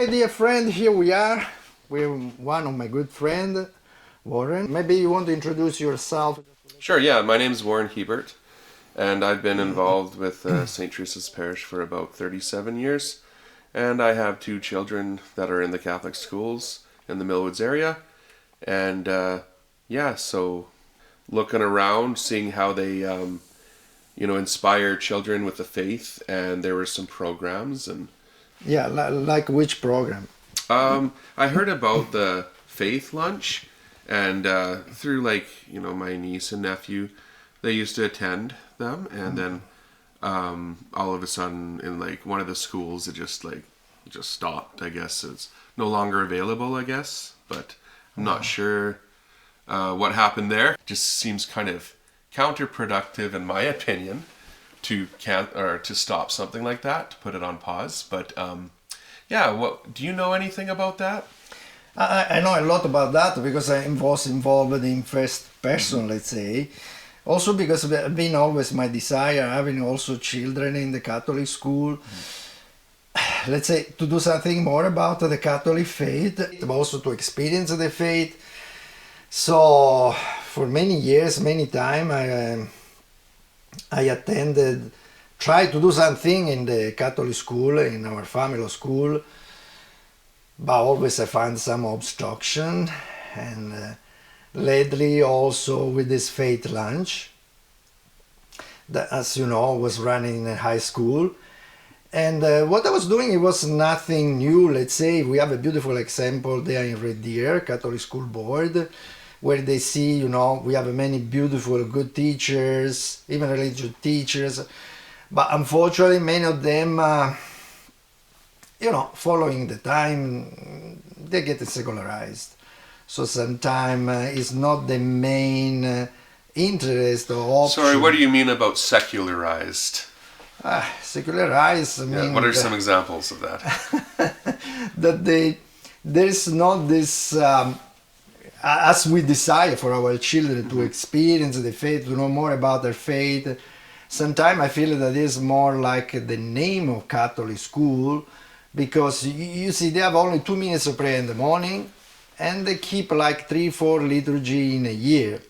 My dear friend, here we are with one of my good friend, Warren. Maybe you want to introduce yourself. Sure, yeah. My name's Warren Hebert, and I've been involved with St. Teresa's Parish for about 37 years. And I have two children that are in the Catholic schools in the Millwoods area. And yeah, so looking around, seeing how they, inspire children with the faith. And there were some programs. And Yeah, like which program? I heard about the faith lunch, and through my niece and nephew, they used to attend them, and then all of a sudden in one of the schools it just stopped. I guess it's no longer available. I guess, but I'm not sure what happened there. Just seems kind of counterproductive, in my opinion, to stop something like that, to put it on pause. But yeah, what do you know anything about that? I know a lot about that because I was involved in first person, let's say. Also because it's been always my desire, having also children in the Catholic school, let's say, to do something more about the Catholic faith, but also to experience the faith. So for many years, many time, I attended, tried to do something in the Catholic school, in our family school, but always I find some obstruction. And lately also with this faith lunch, that, as you know, was running in high school. And what I was doing, it was nothing new. Let's say we have a beautiful example there in Red Deer, Catholic School Board, where they see, we have many beautiful, good teachers, even religious teachers. But unfortunately, many of them, following the time, they get secularized. So sometimes it's not the main interest or option. Sorry, what do you mean about secularized? Secularized, I Yeah, mean... what are some examples of that? that there's not this... as we desire for our children to experience the faith, to know more about their faith, sometimes I feel that it's more like the name of Catholic school, because you see, they have only 2 minutes of prayer in the morning, and they keep 3-4 liturgy in a year.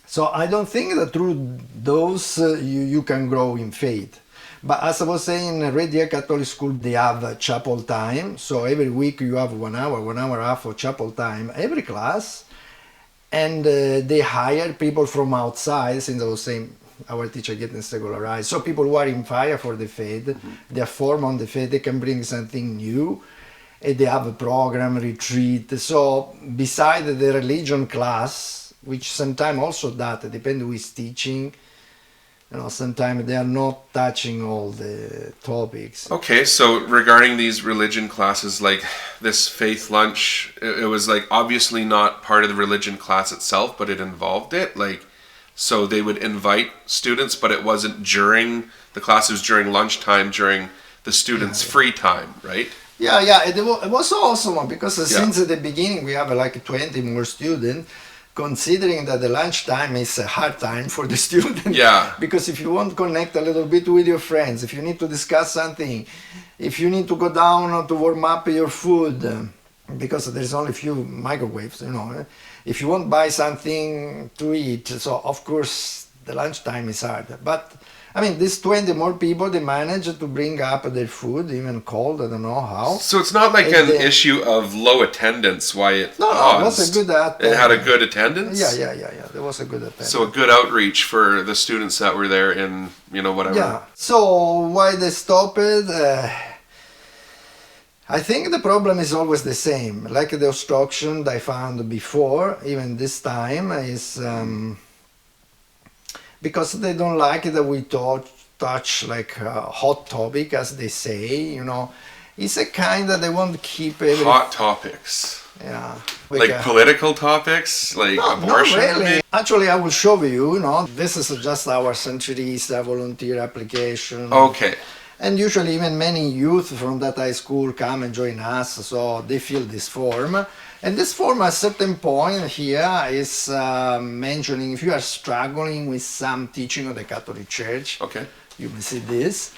So I don't think that through those you can grow in faith. But as I was saying, in Red Deer Catholic School, they have chapel time. So every week you have 1 hour, 1 hour and a half of chapel time, every class. And they hire people from outside, since I was saying our teacher getting secularized. So people who are in fire for the faith, they are formed on the faith, they can bring something new. And they have a program, retreat. So beside the religion class, which sometimes also that, depends who is teaching, sometimes they are not touching all the topics. Okay, so regarding these religion classes, like this faith lunch, it was obviously not part of the religion class itself, but it involved it. So they would invite students, but it wasn't during the class, it was during lunchtime, during the students' free time, right? Yeah, it was awesome because since the beginning we have 20 more students, considering that the lunchtime is a hard time for the student. Yeah. Because if you want to connect a little bit with your friends, if you need to discuss something, if you need to go down to warm up your food, because there's only a few microwaves, if you want to buy something to eat, so of course the lunchtime is hard. But I mean, these 20 more people, they managed to bring up their food, even cold, I don't know how. So it's not an issue of low attendance, why it No, paused. it was a good attendance. It had a good attendance? Yeah, there was a good attendance. So a good outreach for the students that were there in, whatever. Yeah, so why they stopped it? I think the problem is always the same. Like the obstruction I found before, even this time, is... because they don't like that we touch hot topic, as they say, It's a kind that they want to keep hot topics. Yeah. Political topics, abortion. Not really. Actually, I will show you, this is just our St. Teresa volunteer application. Okay. And usually even many youth from that high school come and join us, so they fill this form. And this form at a certain point here is mentioning if you are struggling with some teaching of the Catholic Church, okay, you may see this.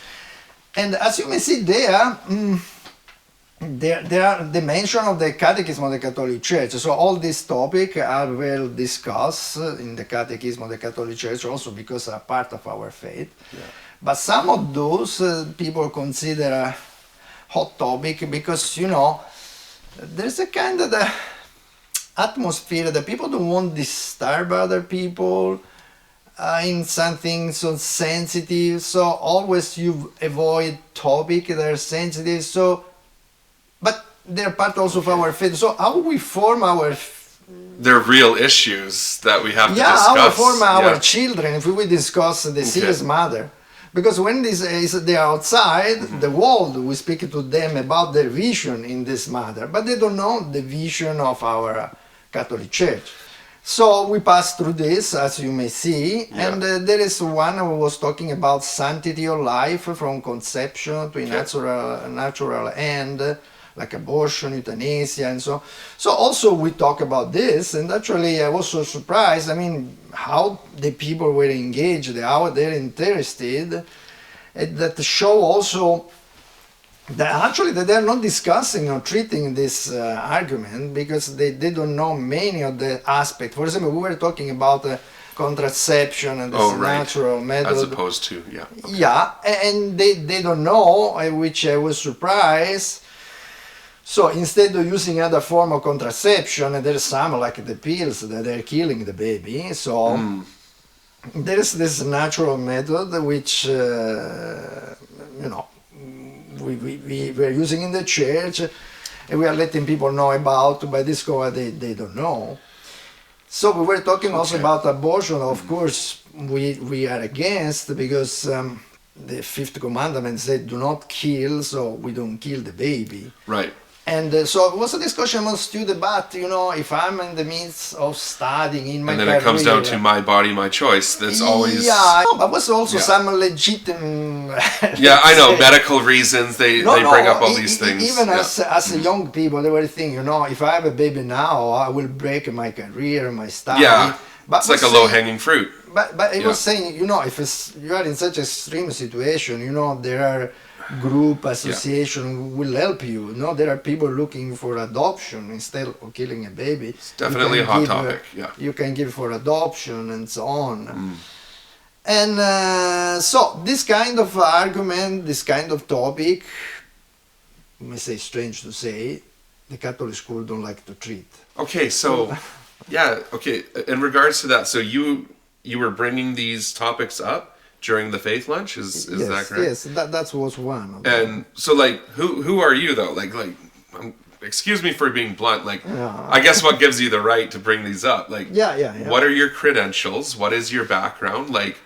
And as you may see there, there are the mention of the Catechism of the Catholic Church. So all these topics are well discussed in the Catechism of the Catholic Church, also because they are part of our faith. Yeah. But some of those people consider a hot topic because, there's a kind of the atmosphere that people don't want to disturb other people in something so sensitive. So always you avoid topics that are sensitive. So, but they're part also of our faith. So how we form our They're real issues that we have to discuss. how we form our Yeah. children if we discuss the serious matter. Because when they are outside the world, we speak to them about their vision in this matter, but they don't know the vision of our Catholic Church. So we pass through this, as you may see, and there is one who was talking about sanctity of life from conception to a natural end, like abortion, euthanasia, and so. So also we talk about this, and actually I was so surprised. I mean, how the people were engaged, how they're interested, that show also that actually that they're not discussing or treating this argument because they don't know many of the aspects. For example, we were talking about contraception and this natural method. As opposed to, Yeah, and they don't know, which I was surprised. So instead of using other form of contraception, there's some like the pills that are killing the baby. So there's this natural method which, we're using in the church and we are letting people know about, but this they don't know. So we were talking also about abortion. Of course, we are against because the fifth commandment said do not kill, so we don't kill the baby. Right. And so it was a discussion among students, but if I'm in the midst of studying in my career... And then it comes down to my body, my choice. That's always... Yeah, but was also some legitimate... Yeah, I know, medical reasons, they bring up all these things. Even as a young people, they were thinking, if I have a baby now, I will break my career, my study. Yeah, but it's like a low-hanging fruit. But it was saying, if you are in such extreme situation, there are... group association will help you. There are people looking for adoption instead of killing a baby. It's definitely a hot topic. You can give for adoption and so on. And so this kind of argument, this kind of topic, I may say strange to say, the Catholic school don't like to treat. Okay, so in regards to that, so you were bringing these topics up during the faith lunch, is that correct? Yes, that was one of them. And so, like, who are you though? Like, excuse me for being blunt. Like, I guess what gives you the right to bring these up? Like, what are your credentials? What is your background? Like,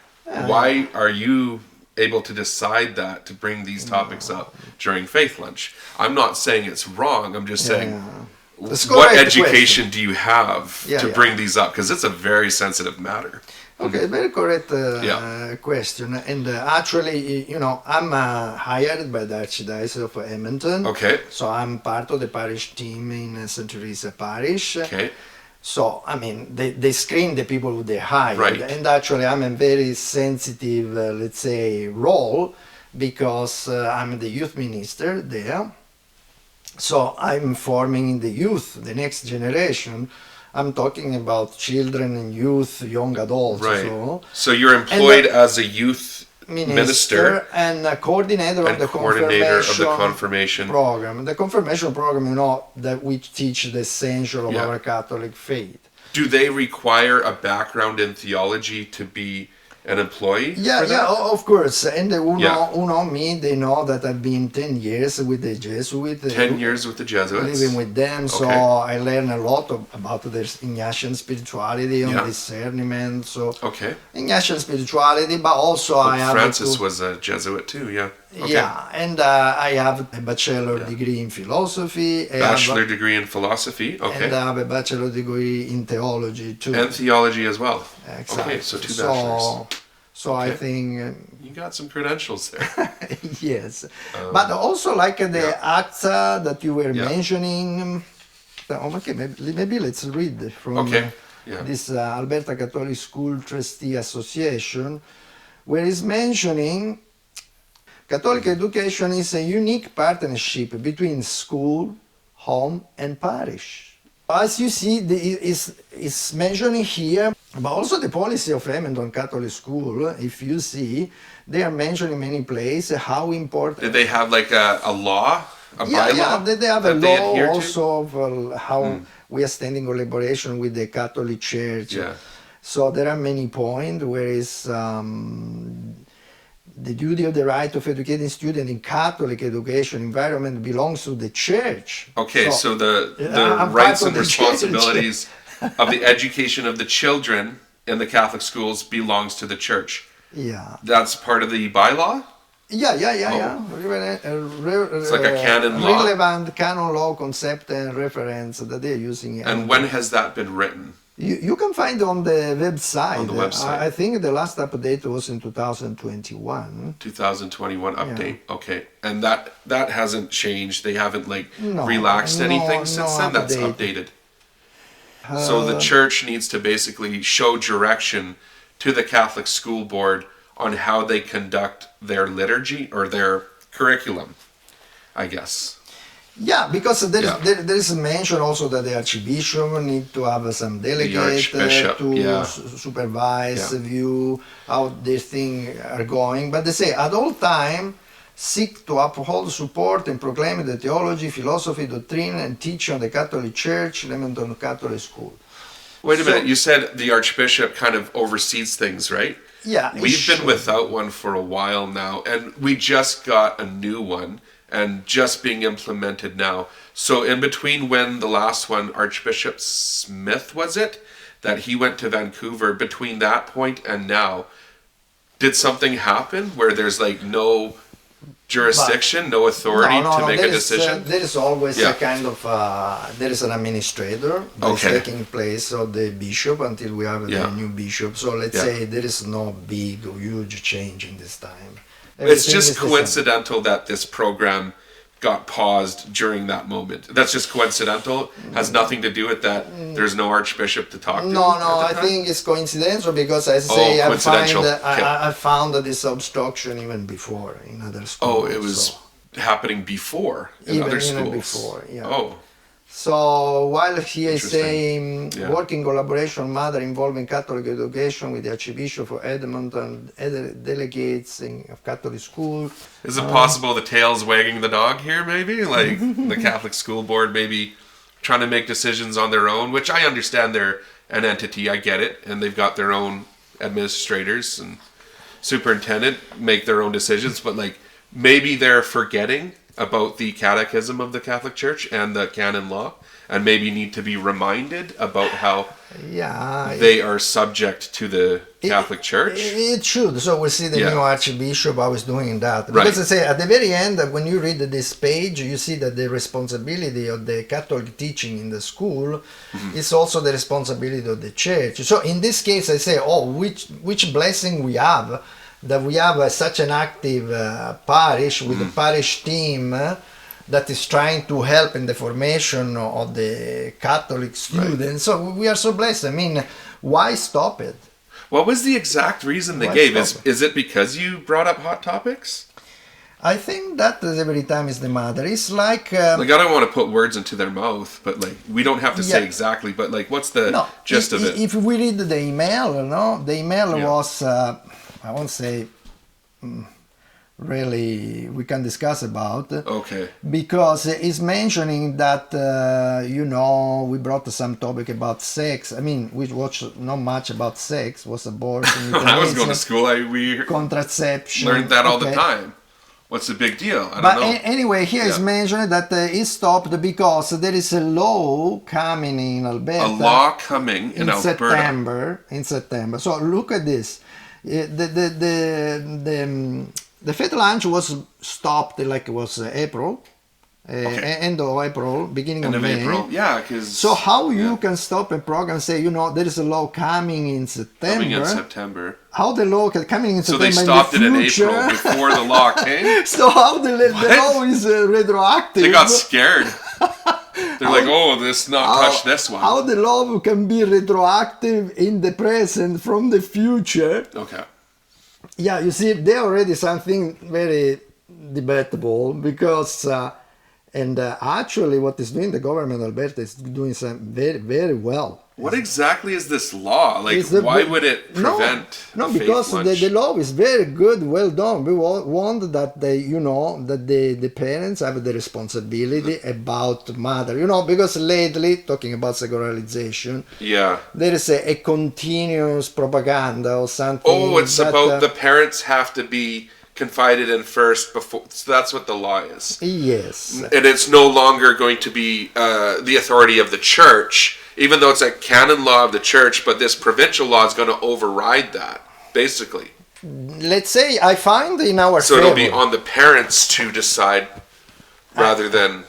why are you able to decide that to bring these topics up during faith lunch? I'm not saying it's wrong. I'm just saying, what education do you have to bring these up? Because it's a very sensitive matter. Okay, very correct question. And actually, I'm hired by the Archdiocese of Edmonton. Okay. So I'm part of the parish team in St. Teresa Parish. Okay. So, I mean, they screen the people who they hired. Right. And actually, I'm a very sensitive, let's say, role because I'm the youth minister there. So I'm forming the youth, the next generation. I'm talking about children and youth, young adults. Right. So you're employed as a youth minister and a coordinator of the confirmation program. The confirmation program, that we teach the essential of our Catholic faith. Do they require a background in theology to be an employee? Yeah, of course. And who know me, they know that I've been 10 years with the Jesuits. 10 years with the Jesuits? Living with them, so I learn a lot about their Ignatian spirituality and discernment. So Ignatian spirituality, but also Francis was a Jesuit too, Yeah, and I have a bachelor degree in philosophy. Bachelor degree in philosophy, And I have a bachelor degree in theology too. And theology as well. Exactly. Okay, so 2 bachelors. So I think... you got some credentials there. Yes. But also like the acta that you were mentioning. Okay, maybe let's read from this Alberta Catholic School Trustee Association, where it's mentioning Catholic education is a unique partnership between school, home, and parish. As you see, it's mentioning here, but also the policy of Edmonton Catholic School, if you see, they are mentioning in many places how important... Did they have like a law, a bylaw? Yeah, they have a that they law adhere to? also of how we are standing in collaboration with the Catholic Church. Yeah. So there are many points where it's the duty of the right of educating students in Catholic education environment belongs to the Church. Okay, so the I'm rights part and of the Church. responsibilities of the education of the children in the Catholic schools belongs to the Church. Yeah. That's part of the bylaw? Yeah. It's like a canon law? Relevant canon law concept and reference that they're using. And when has that been written? You can find on the website. On the website. I think the last update was in 2021. 2021 update. Okay. And that hasn't changed. They haven't relaxed anything since then. That's updated. So the church needs to basically show direction to the Catholic School Board on how they conduct their liturgy or their curriculum, I guess. Yeah, because there is a mention also that the Archbishop need to have some delegate to supervise, view how these things are going. But they say at all time seek to uphold, support, and proclaim the theology, philosophy, doctrine, and teaching of the Catholic Church, Edmonton Catholic School. Wait a minute, you said the Archbishop kind of oversees things, right? Yeah. We've been without one for a while now, and we just got a new one, and just being implemented now. So in between when the last one, Archbishop Smith, was it? That he went to Vancouver, between that point and now, did something happen where there's no jurisdiction, no authority to make a decision? There is always a kind of, there is an administrator that is taking place of the bishop until we have the new bishop. So let's say there is no big or huge change in this time. It's just coincidental that this program got paused during that moment. That's just coincidental. Has nothing to do with that. There's no archbishop to talk to. No. I think it's coincidental because I say I found this obstruction even before in other schools. Oh, it was happening before in other schools. Even before. Yeah. Oh. So while he is saying working collaboration matter involving Catholic education with the Archbishop of Edmonton, delegates of Catholic school. Is it possible the tail's wagging the dog here, maybe? Like the Catholic School Board maybe trying to make decisions on their own, which I understand they're an entity, I get it, and they've got their own administrators and superintendent make their own decisions, but maybe they're forgetting about the catechism of the Catholic Church and the canon law, and maybe need to be reminded about how they are subject to the Catholic Church. It should. So we'll see the new Archbishop how is doing that. Because I say at the very end, when you read this page, you see that the responsibility of the Catholic teaching in the school is also the responsibility of the Church. So in this case, I say, which blessing we have, that we have such an active parish with a parish team that is trying to help in the formation of the Catholic students. So we are so blessed. I mean, why stop it? What was the exact reason they gave? Is it because you brought up Hot Topics? I think that every time is the matter. It's like... I don't want to put words into their mouth, but we don't have to say exactly, but what's the gist of it? If we read the email, the email was... I won't say really we can discuss about. Okay. Because it's mentioning that, we brought some topic about sex. I mean, we watched not much about sex, was abortion. I was going to school. We contraception. Learned that all the time. What's the big deal? I don't know. Anyway, here is mentioned that it stopped because there is a law coming in Alberta. A law coming in Alberta. In September. So look at this. The Faith Lunch was stopped it was April, end of April, beginning of May. April, because... So how you can stop a program and say, there is a law coming in September. How the law coming in September? So they stopped it in April before the law came? So how the law is retroactive? They got scared. They're let's not touch this one. How the law can be retroactive in the present from the future? Okay. Yeah, you see, there already something very debatable because actually what is doing the government of Alberta is doing some very, very well. What exactly is this law? Like, It's the- why would it prevent no, a faith because lunch? the law is very good, well done. We want that that the parents have the responsibility about mother, because lately, talking about secularization, Yeah. there is a continuous propaganda or something. Oh, it's that, about the parents have to be confided in first before. So that's what the law is. Yes. And it's no longer going to be the authority of the church, even though it's a canon law of the church, but this provincial law is going to override that, basically. Let's say I find in our So favor. it'll be on the parents to decide rather than...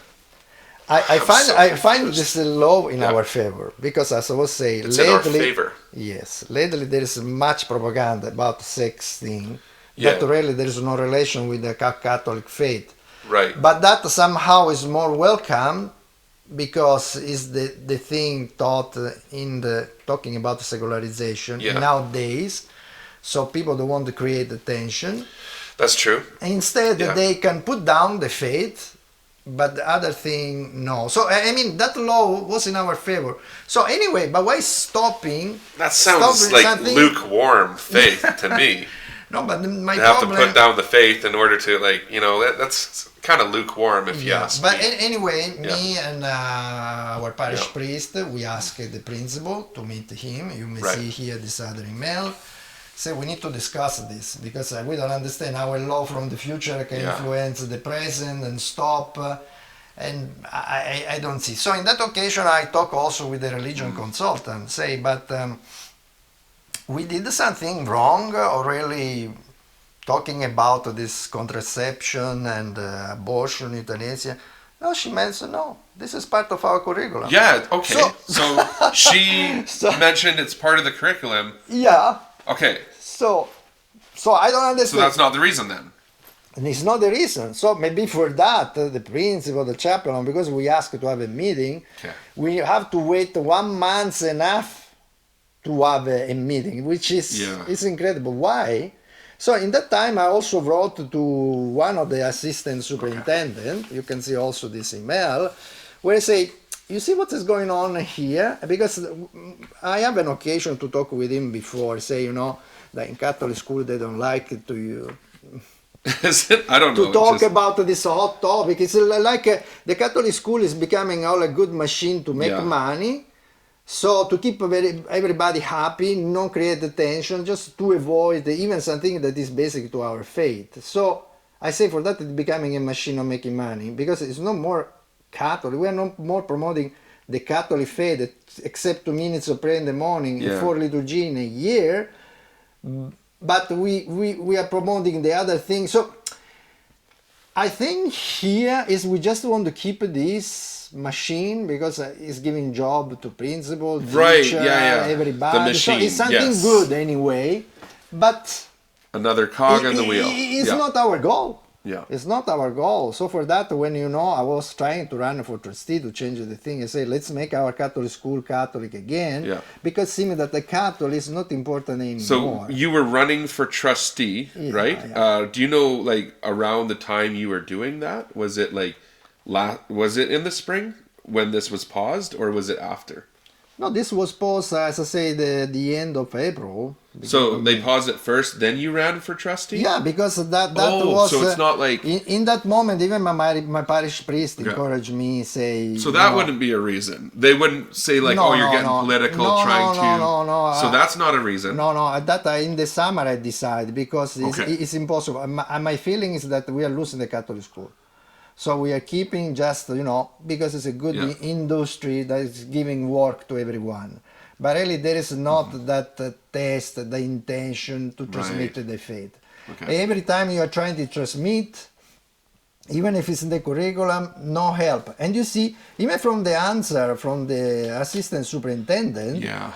I find self-interest. this law in Yeah. our favor because, as I was saying, It's lately, in our favor. yes, lately there is much propaganda about sex thing. Yeah. That really there is no relation with the Catholic faith, Right. but that somehow is more welcome because is the thing taught in the talking about the secularization Yeah. nowadays. So people don't want to create the tension. That's true. Instead, Yeah. they can put down the faith, but the other thing, no. So, I mean, that law was in our favor. So, anyway, but why stopping? That sounds stopping like something- lukewarm faith to me. No, but my They have to problem. put down the faith in order to, that's kind of lukewarm if you Yeah, ask but me. anyway, Yeah. me and our parish Yeah. priest, we asked the principal to meet him. You may Right. see here this other email. Say we need to discuss this because we don't understand how a law from the future can Yeah. influence the present and stop. And I don't see. So in that occasion, I talk also with the religion consultant. Say, but we did something wrong, or really talking about this contraception and abortion, euthanasia. No, she mentioned no. This is part of our curriculum. Yeah, okay. So she So- mentioned it's part of the curriculum. Yeah. Okay, So I don't so understand. that's not the reason then. And it's not the reason. So maybe for that, the principal, the chaplain, because we asked to have a meeting, Okay. we have to wait 1 month enough to have a meeting, which is Yeah. is incredible. Why? So in that time, I also wrote to one of the assistant superintendent. You can see also this email, where I say, you see what is going on here? Because I have an occasion to talk with him before, say, that in Catholic school they don't like it Is it? I don't know. to talk just- about this hot topic. It's like the Catholic school is becoming all a good machine to make Yeah. money. So to keep everybody happy, not create the tension, just to avoid even something that is basic to our faith. So I say for that it's becoming a machine of making money because it's no more Catholic. We are not more promoting the Catholic faith except 2 minutes of prayer in the morning and Yeah. 4 liturgy in a year. But we are promoting the other thing. So I think here is we just want to keep this machine because it's giving job to principal, Right, teacher, yeah. everybody. The machine, so it's something yes. good anyway. But Another cog in the wheel. it's Yeah. not our goal. Yeah. It's not our goal. So for that, when I was trying to run for trustee to change the thing, I say let's make our Catholic school Catholic again. Yeah. Because it seems that the Catholic is not important anymore. So you were running for trustee, Yeah, right? yeah. Do you know, like, around the time you were doing that, was it like, was it in the spring when this was paused, or was it after? No, this was paused, as I say, the end of April. So they paused it first, then you ran for trustee? Yeah, because that Oh, was. so it's not like- in that moment. Even my parish priest encouraged me, say. So that wouldn't be a reason. They wouldn't say like, No, "Oh, you're no, getting no. political, No, trying no, to." no, So that's not a reason. No, at that in the summer I decide because Okay. it's impossible. And my feeling is that we are losing the Catholic school. So we are keeping just because it's a good Yeah. industry that is giving work to everyone. But really, there is not that taste, the intention to transmit Right. the faith. Okay. Every time you are trying to transmit, even if it's in the curriculum, no help. And you see, even from the answer from the assistant superintendent, Yeah.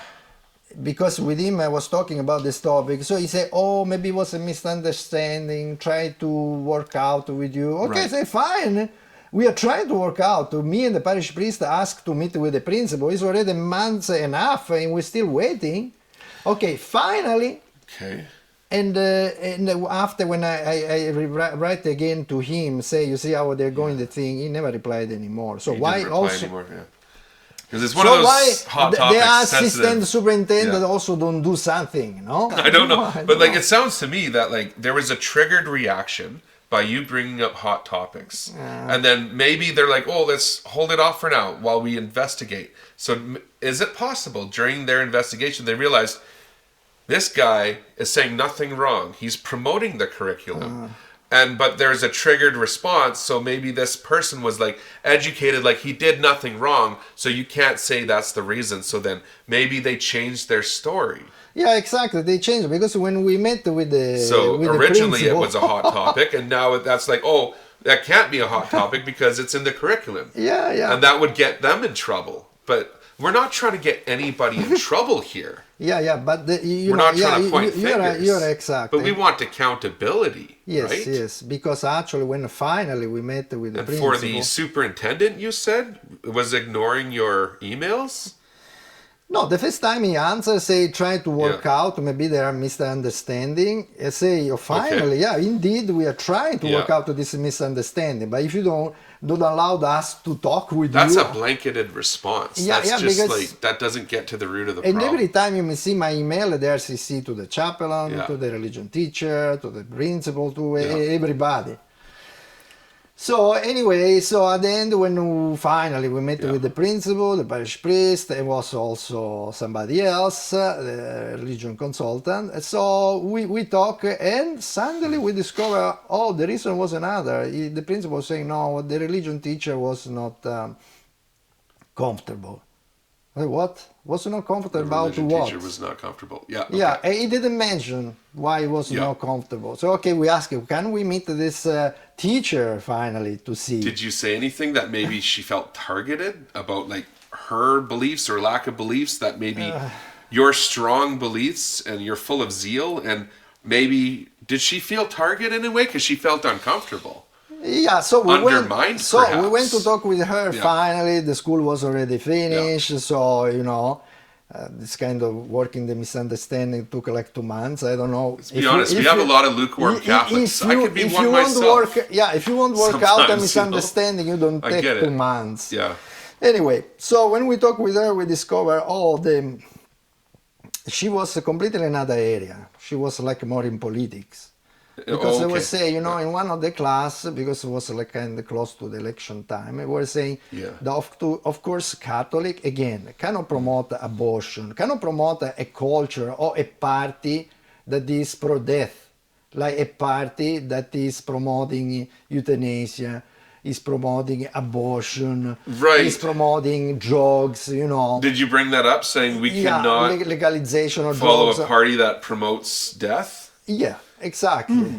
because with him I was talking about this topic, so he said, oh, maybe it was a misunderstanding, try to work out with you. Okay, Right. say fine. We are trying to work out. Me and the parish priest asked to meet with the principal. It's already a month and a half and we're still waiting. Okay, finally, Okay. And after when I write again to him, say, you see how they're going the thing, he never replied anymore. So He why didn't reply also? anymore, yeah. Because it's one So of why those hot the topics, assistant sensitive. superintendent Yeah. also don't do something? No, I don't know, I but like don't it sounds to me that like there was a triggered reaction by you bringing up hot topics, and then maybe they're like, "Oh, let's hold it off for now while we investigate." So, is it possible during their investigation they realized this guy is saying nothing wrong? He's promoting the curriculum, but there's a triggered response. So maybe this person was like educated, like he did nothing wrong. So you can't say that's the reason. So then maybe they changed their story. Yeah, exactly. They changed because when we met with the So with the originally it principal- was a hot topic, and now that's like, oh, that can't be a hot topic because it's in the curriculum. yeah, yeah, And that would get them in trouble. But we're not trying to get anybody in trouble here. yeah. But We're not trying to point fingers. You're exactly. But we want accountability, yes, right? yes. Because actually, when finally we met with the And principal, for the superintendent, you said, was ignoring your emails? no, the first time he answered, say, try to work Yeah. out, maybe there are misunderstanding. I say, oh, finally, yeah, indeed, we are trying to work Yeah. out this misunderstanding. But if you don't allow us to talk with That's you, a blanketed response. Yeah, That's yeah, just because- like, that doesn't get to the root of the and problem. every time you may see my email, there's CC to the chaplain, Yeah. to the religion teacher, to the principal, to Yeah. everybody. So anyway, so at the end, when finally we met Yeah. with the principal, the parish priest, there was also somebody else, the religion consultant. So we talk, and suddenly we discover, oh, the reason was another. The principal was saying, no, the religion teacher was not comfortable. What? Was not comfortable The about religion what? teacher was not comfortable. Yeah. Okay. Yeah, and he didn't mention why he was Yeah. not comfortable. So okay, we asked him, can we meet this teacher finally to see? Did you say anything that maybe she felt targeted about like her beliefs or lack of beliefs, that maybe your strong beliefs and you're full of zeal, and maybe did she feel targeted in a way because she felt uncomfortable? Yeah, so we Undermined, went. So we perhaps. went to talk with her. Yeah. Finally, the school was already finished. So this kind of working the misunderstanding took like 2 months. I don't know. Let's be honest, we have a lot of lukewarm Catholics. I could be if one you want to myself. work, yeah, if you want to work out a Sometimes, misunderstanding, you don't I take get 2 it. months. Yeah. Anyway, so when we talk with her, we discover she was completely another area. She was like more in politics. Because they Okay. were saying, in one of the class, because it was like kind of close to the election time, they were saying Yeah. that of course Catholic, again, cannot promote abortion, cannot promote a culture or a party that is pro-death, like a party that is promoting euthanasia, is promoting abortion, Right. is promoting drugs, Did you bring that up, saying we cannot legalization of follow drugs. a party that promotes death? Yeah, exactly.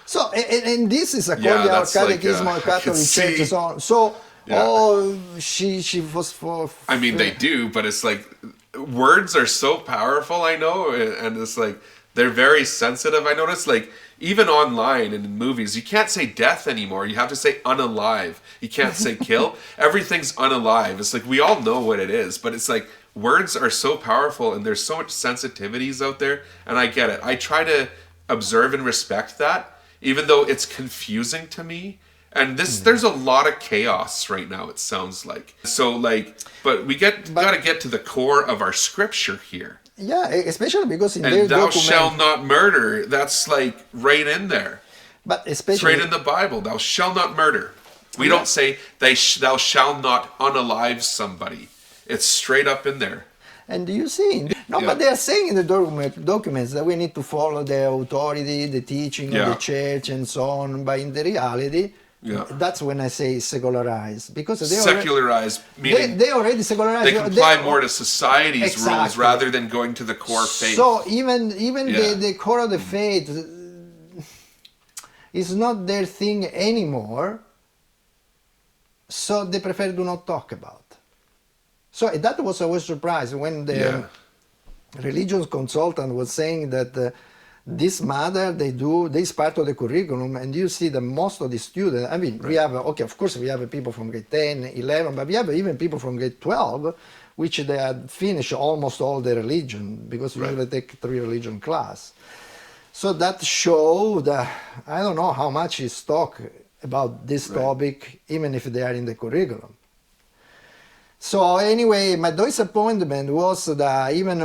So, and this is according Yeah, to our that's like, catechism I of can Catholic see. Church and so on. So, Yeah. she was for. I mean, they do, but it's like words are so powerful. I know, and it's like they're very sensitive. I notice, like even online and in movies, you can't say death anymore. You have to say unalive. You can't say kill. Everything's unalive. It's like we all know what it is, but it's like words are so powerful, and there's so much sensitivities out there. And I get it. I try to observe and respect that, even though it's confusing to me. And there's a lot of chaos right now, it sounds like. So but we gotta get to the core of our scripture here. Yeah, especially because in their And thou document. shalt not murder. That's like right in there. But It's especially. right in the Bible. Thou shalt not murder. We don't say thou shalt not unalive somebody. It's straight up in there. And you see, no, Yeah. but they are saying in the documents that we need to follow the authority, the teaching of Yeah. the church, and so on. But in the reality, Yeah. that's when I say secularized, because they already, Secularized, meaning they already secularized. they comply more to society's rules Exactly. rather than going to the core faith. So even Yeah. the core of the faith is not their thing anymore. So they prefer to not talk about. So that was always surprised when the Yeah. religious consultant was saying that this matter this part of the curriculum, and you see that most of the students, I mean, we have, of course we have people from grade 10, 11, but we have even people from grade 12, which they had finished almost all the religion, because we usually take 3 religion class. So that show that I don't know how much is talk about this topic, even if they are in the curriculum. So anyway, my disappointment was that even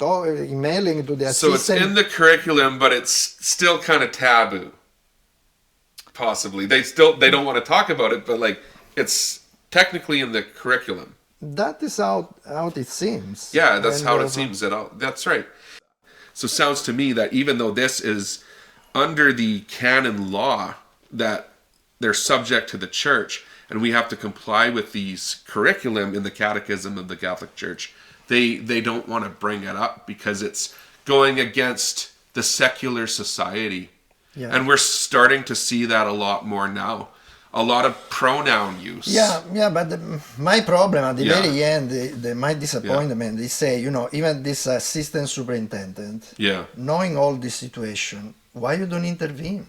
emailing to the So assistant. it's in the curriculum, but it's still kind of taboo. Possibly, they don't want to talk about it, but like it's technically in the curriculum. That is how it seems. Yeah, that's And, how it seems. That's right. So it sounds to me that even though this is under the canon law, that they're subject to the church, and we have to comply with these curriculum in the Catechism of the Catholic Church, they don't want to bring it up because it's going against the secular society. Yeah. And we're starting to see that a lot more now. A lot of pronoun use. Yeah, but my problem at the Yeah. very end, my disappointment is say, even this assistant superintendent, Yeah. knowing all this situation, why you don't intervene?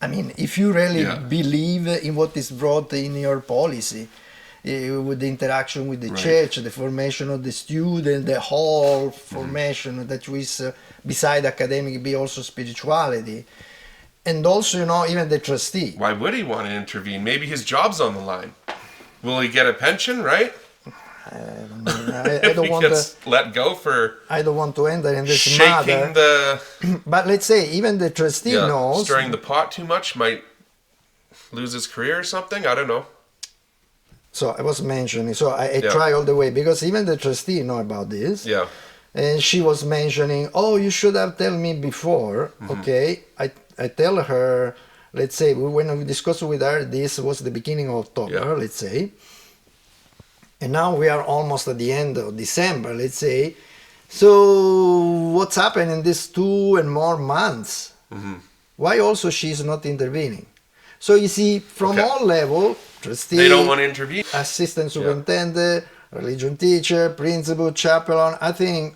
I mean, if you really believe in what is brought in your policy, with the interaction with the church, the formation of the student, the whole formation that is beside academic, be also spirituality. And also, even the trustee. Why would he want to intervene? Maybe his job's on the line. Will he get a pension, right? I don't he want gets let go for I don't want to enter in this shaking matter. But let's say even the trustee knows. stirring the pot too much might lose his career or something. I don't know. So I was mentioning. So I try all the way because even the trustee know about this. Yeah. And she was mentioning, oh, you should have told me before. Okay, I tell her, let's say, when we discussed with her, this was the beginning of October, let's say. And now we are almost at the end of December, let's say. So what's happened in these 2 and more months? Why also she's not intervening? So you see, from all level, trustee, they don't want to intervene. assistant superintendent, religion teacher, principal, chaplain, I think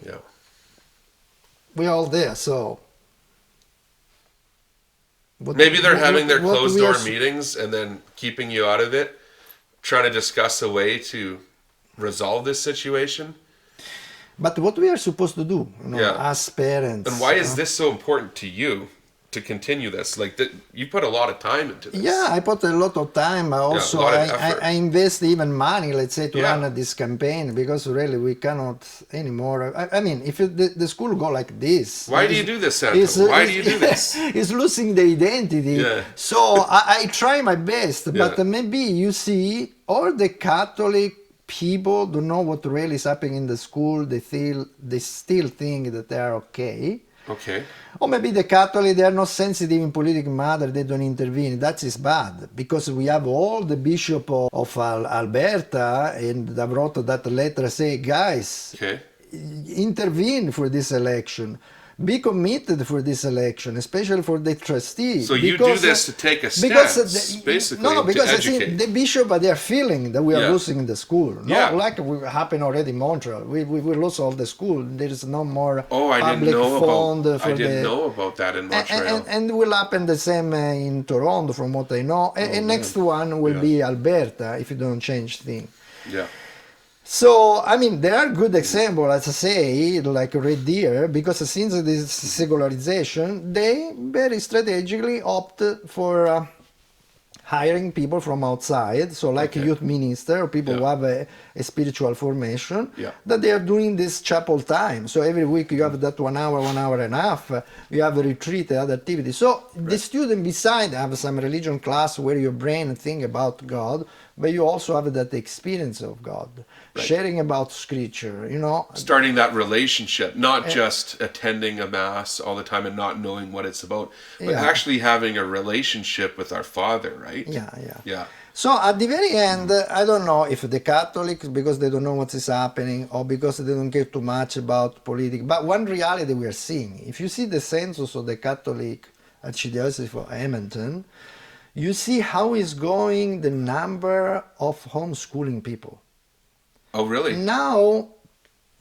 we're all there, so... Maybe they're having their closed-door meetings and then keeping you out of it, trying to discuss a way to resolve this situation. But what we are supposed to do, as parents... And why is this so important to you? To continue this, like you put a lot of time into this. Yeah, I put a lot of time. Also, I invest even money, let's say, to run this campaign because really we cannot anymore. I mean, if the school go like this, why do you do this, Santa? Why do you do this? It's losing the identity. Yeah. So I try my best, but maybe you see all the Catholic people don't know what really is happening in the school. They still think that they are okay. Okay. Or maybe the Catholic, they are not sensitive in political matter, they don't intervene. That is bad, because we have all the bishop of Alberta, and they wrote that letter, say, guys, intervene for this election. Be committed for this election, especially for the trustees. So you do this to take a stance, basically, because to I think the bishop, they are feeling that we are losing the school. Not like it happened already in Montreal. We lost all the school. There is no more public fund. I didn't know about that in Montreal. And will happen the same in Toronto, from what I know. And next one will be Alberta, if you don't change things. Yeah. So, I mean, there are good examples, as I say, like Red Deer, because since this secularization, they very strategically opt for hiring people from outside, so like a youth minister or people who have a spiritual formation, that they are doing this chapel time. So every week you have that 1 hour, 1 hour and a half, you have a retreat, other activities. So the student beside have some religion class where your brain think about God, but you also have that experience of God, sharing about scripture, Starting that relationship, not just attending a mass all the time and not knowing what it's about, but actually having a relationship with our Father, right? Yeah. So at the very end, I don't know if the Catholics, because they don't know what is happening, or because they don't care too much about politics, but one reality we are seeing, if you see the census of the Catholic Archdiocese of Edmonton, you see how is going the number of homeschooling people. Oh, really? Now,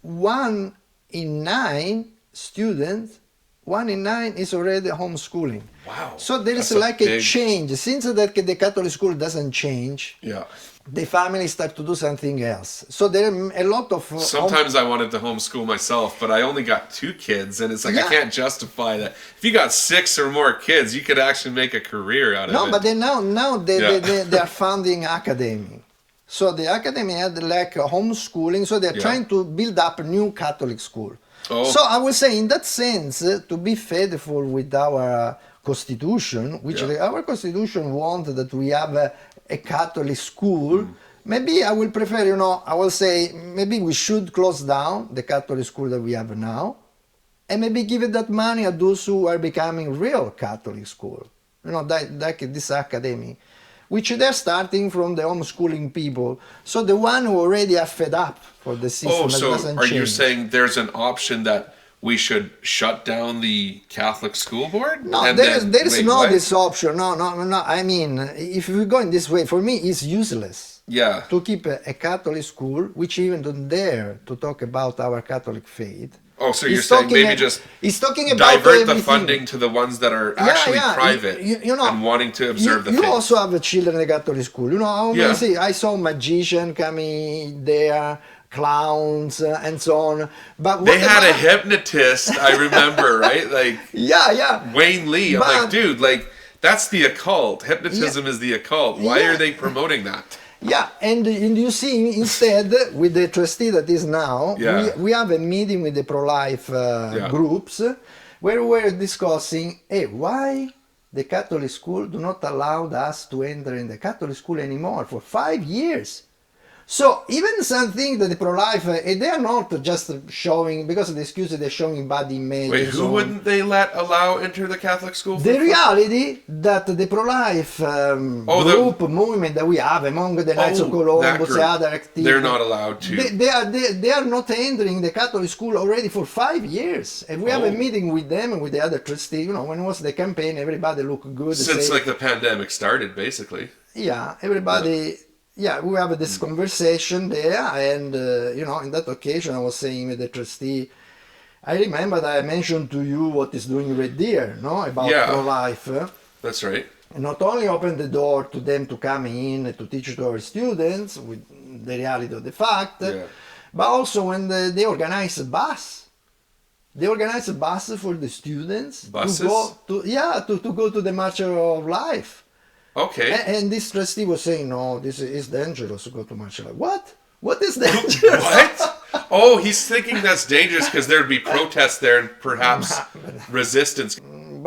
1 in 9 students, 1 in 9 is already homeschooling. Wow. So there is like a change. Since that the Catholic school doesn't change, the family start to do something else. So there are a lot of Sometimes I wanted to homeschool myself, but I only got 2 kids, and it's like Yeah. I can't justify that. If you got 6 or more kids, you could actually make a career out of no, it. but then now Yeah. they are founding academy. So the academy had like homeschooling, so they're Yeah. trying to build up a new Catholic school. Oh. So I would say, in that sense, to be faithful with our constitution, which Yeah. our constitution wants that we have a Catholic school. Mm. Maybe I will prefer, I will say maybe we should close down the Catholic school that we have now, and maybe give that money to those who are becoming real Catholic school. Like this academy, which they're starting from the homeschooling people. So the one who already are fed up for the system Oh, that so doesn't are change. you saying there's an option that we should shut down the Catholic school board? No, And there then- is wait, no what? this option. No. I mean, if we go in this way, for me, it's useless Yeah. to keep a Catholic school, which even don't dare to talk about our Catholic faith. Oh, so you're He's saying talking maybe a- just he's talking about divert the everything. funding to the ones that are actually private and wanting to observe the you faith. also have children in the Catholic school. Yeah. I saw magician coming there, clowns and so on. But They what had a about- hypnotist, I remember, right? Like Yeah. Wayne Lee. I'm But- like, dude, like that's the occult. Hypnotism is the occult. Why Yeah. are they promoting that? Yeah, and you see, instead, with the trustee that is now, Yeah. we have a meeting with the pro-life Yeah. groups where we're discussing, hey, why the Catholic school do not allow us to enter in the Catholic school anymore for 5 years. So even something that the pro-life, they are not just showing, because of the excuse they're showing body image. Wait, and who so on. wouldn't they allow enter the Catholic school? The reality that the pro-life Oh, the- group movement that we have among the Knights of that Columbus, group. the other activities, They're not allowed to. They are not entering the Catholic school already for 5 years, and we have a Oh. meeting with them and with the other trustees. When it was the campaign, everybody looked good. Since say- like the pandemic started, basically. yeah, everybody. Yeah, we have this conversation there, and in that occasion, I was saying with the trustee. I remember that I mentioned to you what is doing Red Deer, no, about Yeah. pro-life. That's right. Not only open the door to them to come in to teach to our students with the reality of the fact, Yeah. but also when they organize a bus. They organize a bus for the students Buses? to go to the March of Life. Okay. And this trustee was saying, no, this is dangerous to go to March of Life. What? What is dangerous? What? Oh, he's thinking that's dangerous because there'd be protests there and perhaps resistance.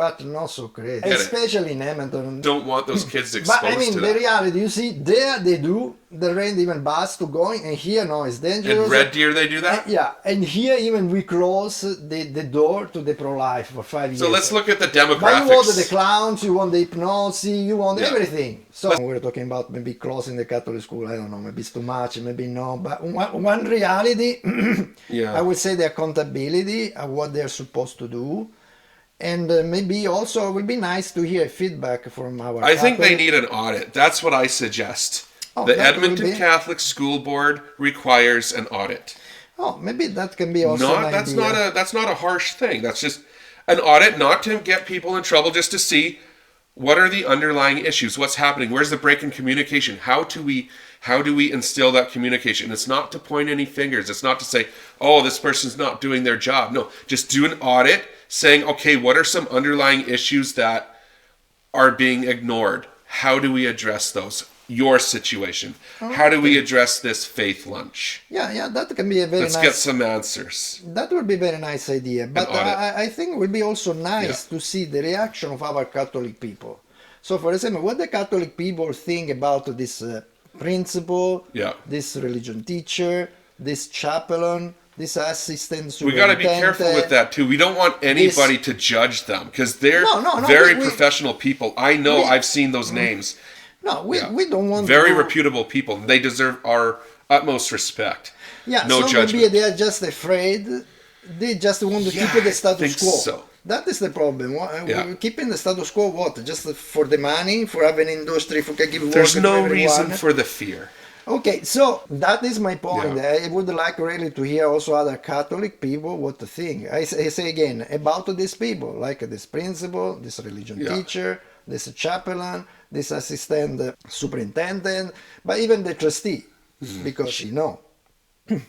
But not so crazy. Get it. Especially in Edmonton. Don't want those kids exposed But I mean, to the that. reality, you see, there they do, they rent even bus to going, and here, no, it's dangerous. In Red Deer, they do that? Yeah, and here even we close the door to the pro-life for 5 years. So let's look at the But you want the demographics. clowns, you want the hypnosis, you want Yeah. everything. So we're talking about maybe closing the Catholic school, I don't know, maybe it's too much, maybe no. But one reality, Yeah. I would say the accountability of what they're supposed to do. And maybe also it would be nice to hear feedback from our I think they Catholic- need an audit. That's what I suggest. Oh, The that will Edmonton be- Catholic School Board requires an audit. Oh, maybe that can be also an That's idea. that's not a harsh thing. That's just an audit, not to get people in trouble, just to see what are the underlying issues, what's happening, where's the break in communication, how do we instill that communication? It's not to point any fingers. It's not to say, oh, this person's not doing their job. No, just do an audit saying, okay, what are some underlying issues that are being ignored? How do we address those? Your situation. How do we address this faith lunch? Yeah, that can be a very Let's nice. get some answers. That would be a very nice idea. But audit. I think it would be also nice to see the reaction of our Catholic people. So, for example, what the Catholic people think about this principal, Yeah. this religion teacher, this chaplain, this assistant We got to be careful with superintendent. that too. We don't want anybody to judge them because they're No, very we- professional people. I know. we- I've seen those names. No, Yeah. we don't want Very to go- reputable people. They deserve our utmost respect. Yeah, No so judgment. maybe they are just afraid. They just want to keep the I status think quo. so. That is the problem. Yeah. We're keeping the status quo, what? Just for the money, for having industry, for give work There's to no everyone? reason for the fear. Okay, so that is my point. Yeah. I would like really to hear also other Catholic people what to think. I say again about these people, like this principal, this religion Yeah. teacher, there's a chaplain, there's assistant superintendent, but even the trustee, because she know. I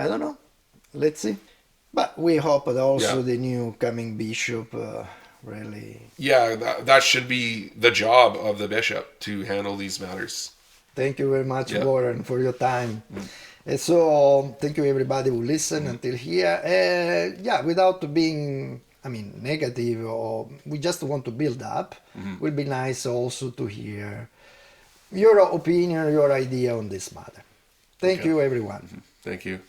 don't know. Let's see. But we hope that also the new coming bishop really... Yeah, that should be the job of the bishop, to handle these matters. Thank you very much, Warren, for your time. And so, thank you everybody who listened until here. Without being, negative, or we just want to build up. Will be nice also to hear your opinion, your idea on this matter. Thank you, everyone. Thank you.